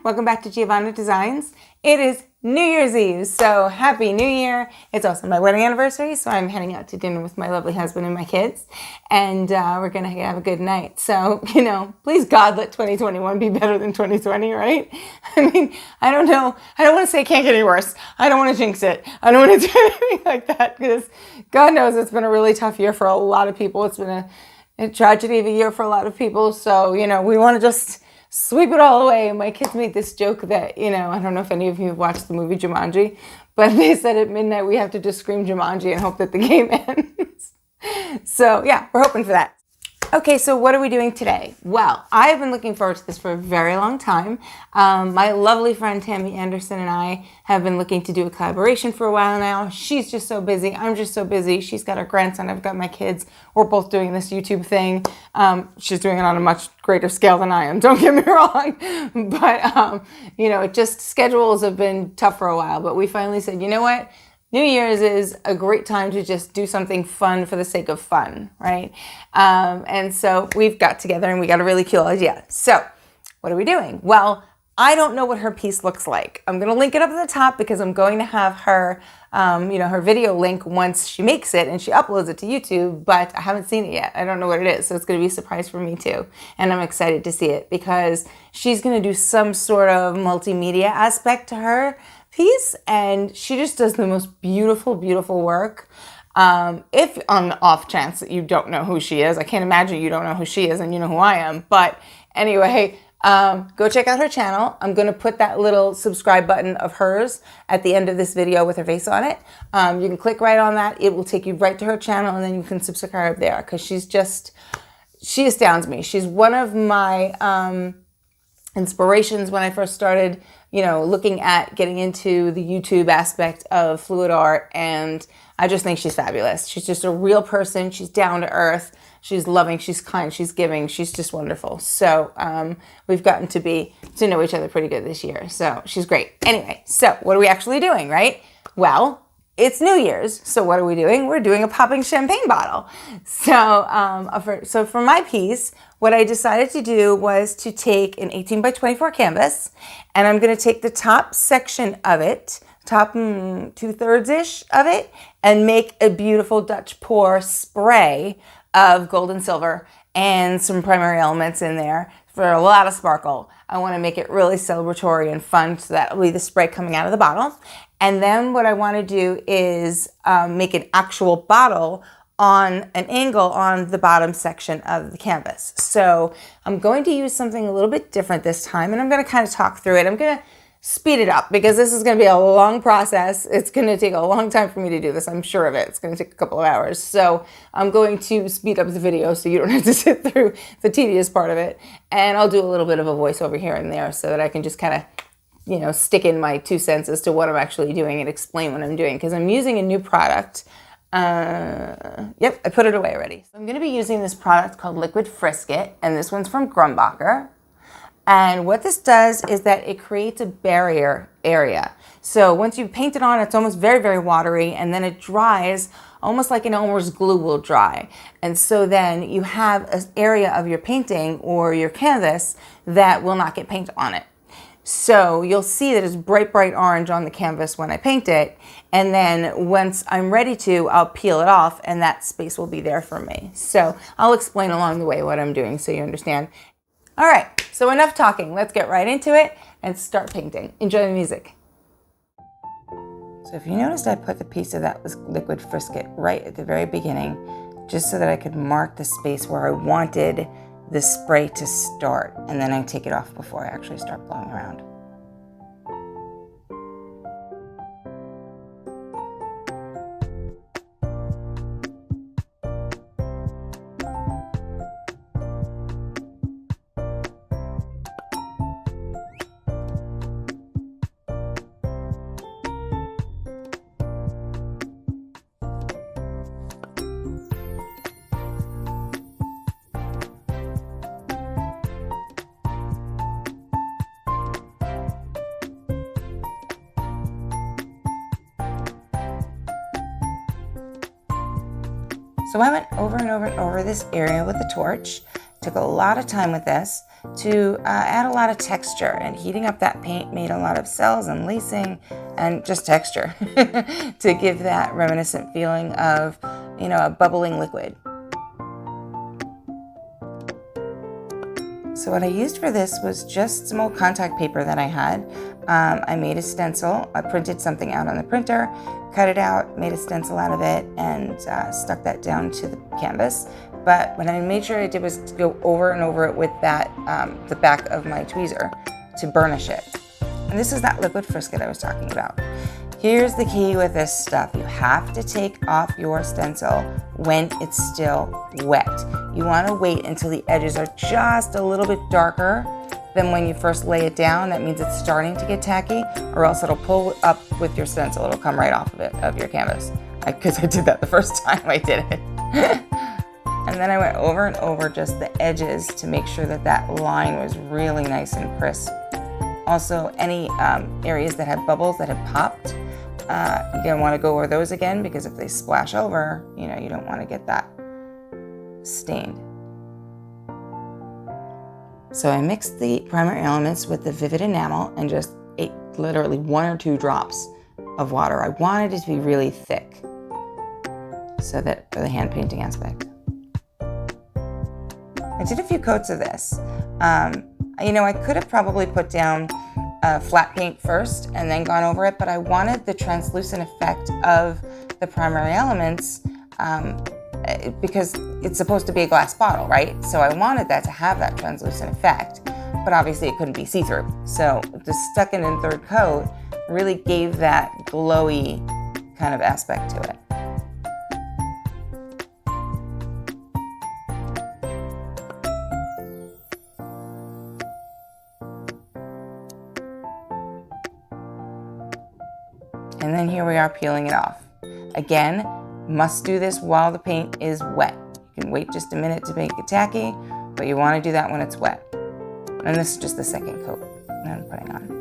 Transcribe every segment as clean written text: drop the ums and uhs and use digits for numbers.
welcome back to Giovanna Designs. It is New Year's Eve, so happy New Year. It's also my wedding anniversary, so I'm heading out to dinner with my lovely husband and my kids, and we're gonna have a good night. So, please God, let 2021 be better than 2020, right? I mean, I don't know. I don't want to say it can't get any worse. I don't want to jinx it. I don't want to do anything like that, because God knows it's been a really tough year for a lot of people. It's been a tragedy of a year for a lot of people, so, we want to just sweep it all away. My kids made this joke that, I don't know if any of you have watched the movie Jumanji, but they said at midnight we have to just scream Jumanji and hope that the game ends. So yeah, we're hoping for that. Okay, so what are we doing today? Well, I've been looking forward to this for a very long time. My lovely friend Tammy Anderson and I have been looking to do a collaboration for a while now. She's just so busy. I'm just so busy. She's got her grandson. I've got my kids. We're both doing this YouTube thing. She's doing it on a much greater scale than I am. Don't get me wrong. But, it just schedules have been tough for a while. But we finally said, you know what? New Year's is a great time to just do something fun for the sake of fun, right? And so we've got together and we got a really cool idea. So what are we doing? Well, I don't know what her piece looks like. I'm going to link it up at the top because I'm going to have her, her video link once she makes it and she uploads it to YouTube, but I haven't seen it yet. I don't know what it is. So it's going to be a surprise for me too. And I'm excited to see it because she's going to do some sort of multimedia aspect to her piece, and she just does the most beautiful, beautiful work. If on the off chance that you don't know who she is, I can't imagine you don't know who she is and you know who I am. But anyway, go check out her channel. I'm going to put that little subscribe button of hers at the end of this video with her face on it. You can click right on that. It will take you right to her channel, and then you can subscribe there because she astounds me. She's one of my inspirations when I first started looking at getting into the YouTube aspect of fluid art, and I just think she's fabulous. She's just a real person. She's down to earth. She's loving. She's kind. She's giving. She's just wonderful. So we've gotten to know each other pretty good this year. So she's great. Anyway, so what are we actually doing, right? Well, it's New Year's. So what are we doing? We're doing a popping champagne bottle. So for my piece, what I decided to do was to take an 18 by 24 canvas, and I'm going to take the top section of it, top 2/3-ish of it, and make a beautiful Dutch pour spray of gold and silver and some primary elements in there for a lot of sparkle. I want to make it really celebratory and fun, so that will be the spray coming out of the bottle. And then what I want to do is make an actual bottle on an angle on the bottom section of the canvas. So I'm going to use something a little bit different this time, and I'm going to kind of talk through it. I'm going to speed it up because this is going to be a long process. It's going to take a long time for me to do this. I'm sure of it. It's going to take a couple of hours. So I'm going to speed up the video so you don't have to sit through the tedious part of it. And I'll do a little bit of a voiceover here and there so that I can just kind of stick in my 2 cents as to what I'm actually doing and explain what I'm doing, because I'm using a new product. Yep, I put it away already. So I'm going to be using this product called Liquid Frisket, and this one's from Grumbacher. And what this does is that it creates a barrier area. So once you paint it on, it's almost very, very watery, and then it dries almost like an Elmer's glue will dry. And so then you have an area of your painting or your canvas that will not get paint on it. So you'll see that it's bright, bright orange on the canvas when I paint it. And then once I'm ready to, I'll peel it off and that space will be there for me. So I'll explain along the way what I'm doing so you understand. All right, so enough talking. Let's get right into it and start painting. Enjoy the music. So if you noticed, I put the piece of that Liquid Frisket right at the very beginning, just so that I could mark the space where I wanted the spray to start, and then I take it off before I actually start blowing around. So I went over and over and over this area with the torch. Took a lot of time with this. to add a lot of texture, and heating up that paint made a lot of cells and lacing and just texture to give that reminiscent feeling of, you know, a bubbling liquid. So what I used for this was just some old contact paper that I had. I made a stencil. I printed something out on the printer, cut it out, made a stencil out of it, and stuck that down to the canvas. But what I made sure I did was to go over and over it with that, the back of my tweezer to burnish it. And this is that liquid frisket I was talking about. Here's the key with this stuff. You have to take off your stencil when it's still wet. You want to wait until the edges are just a little bit darker than when you first lay it down. That means it's starting to get tacky, or else it'll pull up with your stencil. It'll come right off of it, of your canvas. Because I did that the first time I did it. And then I went over and over just the edges to make sure that that line was really nice and crisp. Also, any areas that have bubbles that have popped, you're gonna want to go over those again, because if they splash over, you know, you don't want to get that stained. So I mixed the primary elements with the vivid enamel and just ate literally 1 or 2 drops of water. I wanted it to be really thick, so that for the hand painting aspect. I did a few coats of this. You know, I could have probably put down flat paint first and then gone over it, but I wanted the translucent effect of the primary elements because it's supposed to be a glass bottle, right? So I wanted that to have that translucent effect, but obviously it couldn't be see-through. So the second and third coat really gave that glowy kind of aspect to it. And then here we are peeling it off. Again, must do this while the paint is wet. You can wait just a minute to make it tacky, but you want to do that when it's wet. And this is just the second coat that I'm putting on.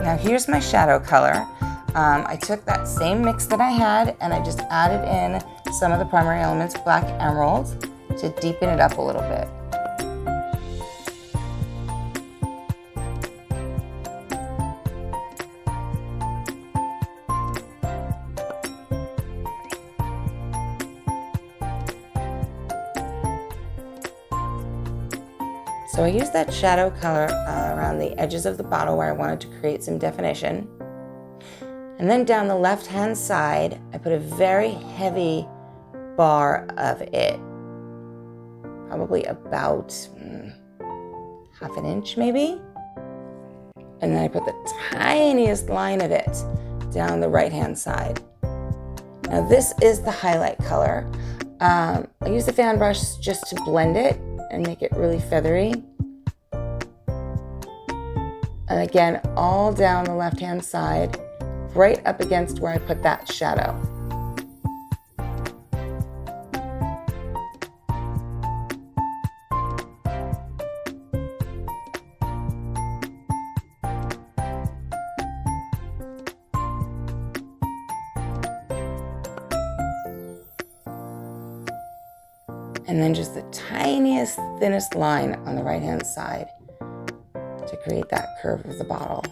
Now here's my shadow color. I took that same mix that I had and I just added in some of the primary elements, black emerald, to deepen it up a little bit. So I used that shadow color around the edges of the bottle where I wanted to create some definition. And then down the left-hand side, I put a very heavy bar of it, probably about half an inch maybe. And then I put the tiniest line of it down the right-hand side. Now this is the highlight color. I use the fan brush just to blend it and make it really feathery. And again, all down the left-hand side, right up against where I put that shadow. And then just the tiniest, thinnest line on the right-hand side to create that curve of the bottle.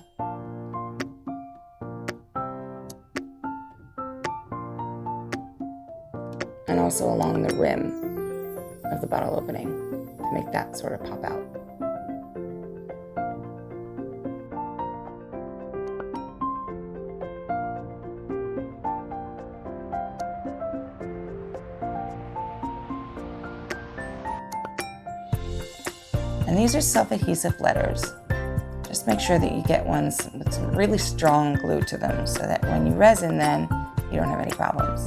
And also along the rim of the bottle opening to make that sort of pop out. And these are self-adhesive letters. Just make sure that you get ones with some really strong glue to them so that when you resin then, you don't have any problems.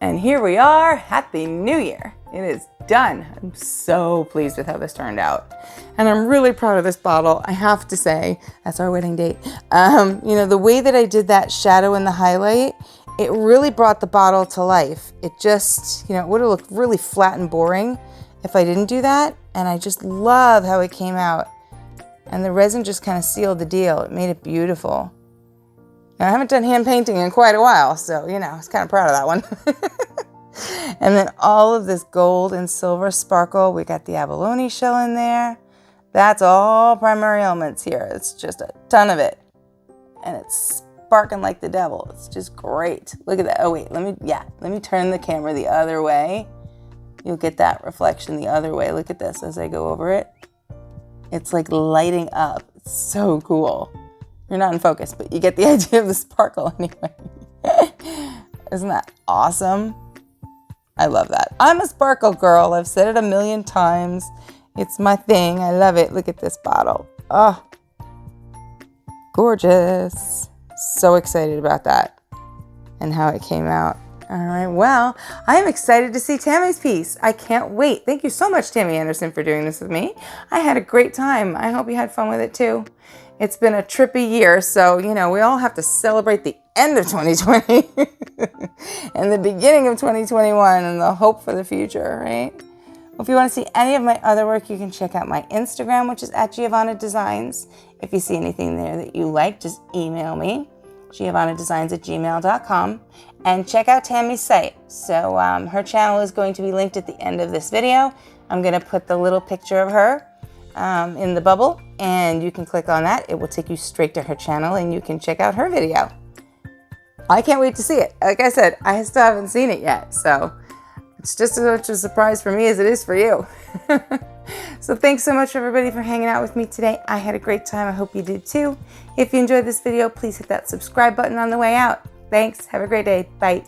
And here we are, Happy New Year. It is done. I'm so pleased with how this turned out. And I'm really proud of this bottle. I have to say, that's our wedding date. You know, the way that I did that shadow and the highlight, it really brought the bottle to life. It just, it would have looked really flat and boring if I didn't do that. And I just love how it came out. And the resin just kind of sealed the deal. It made it beautiful. Now, I haven't done hand painting in quite a while, so, I was kind of proud of that one. And then all of this gold and silver sparkle. We got the abalone shell in there. That's all primary elements here. It's just a ton of it. And it's sparking like the devil. It's just great. Look at that. Oh, wait, let me turn the camera the other way. You'll get that reflection the other way. Look at this as I go over it. It's like lighting up. It's so cool. You're not in focus, but you get the idea of the sparkle anyway. Isn't that awesome? I love that. I'm a sparkle girl. I've said it a million times. It's my thing. I love it. Look at this bottle. Oh, gorgeous. So excited about that and how it came out. All right, well, I am excited to see Tammy's piece. I can't wait. Thank you so much, Tammy Anderson, for doing this with me. I had a great time. I hope you had fun with it too. It's been a trippy year, so, we all have to celebrate the end of 2020 and the beginning of 2021 and the hope for the future, right? Well, if you want to see any of my other work, you can check out my Instagram, which is @GiovannaDesigns. If you see anything there that you like, just email me, giovannadesigns@gmail.com, and check out Tammy's site. So her channel is going to be linked at the end of this video. I'm going to put the little picture of her in the bubble, and you can click on that. It will take you straight to her channel, and you can check out her video. I can't wait to see it. Like I said, I still haven't seen it yet, so it's just as much a surprise for me as it is for you. So thanks so much, everybody, for hanging out with me today. I had a great time. I hope you did too. If you enjoyed this video, please hit that subscribe button on the way out. Thanks. Have a great day. Bye.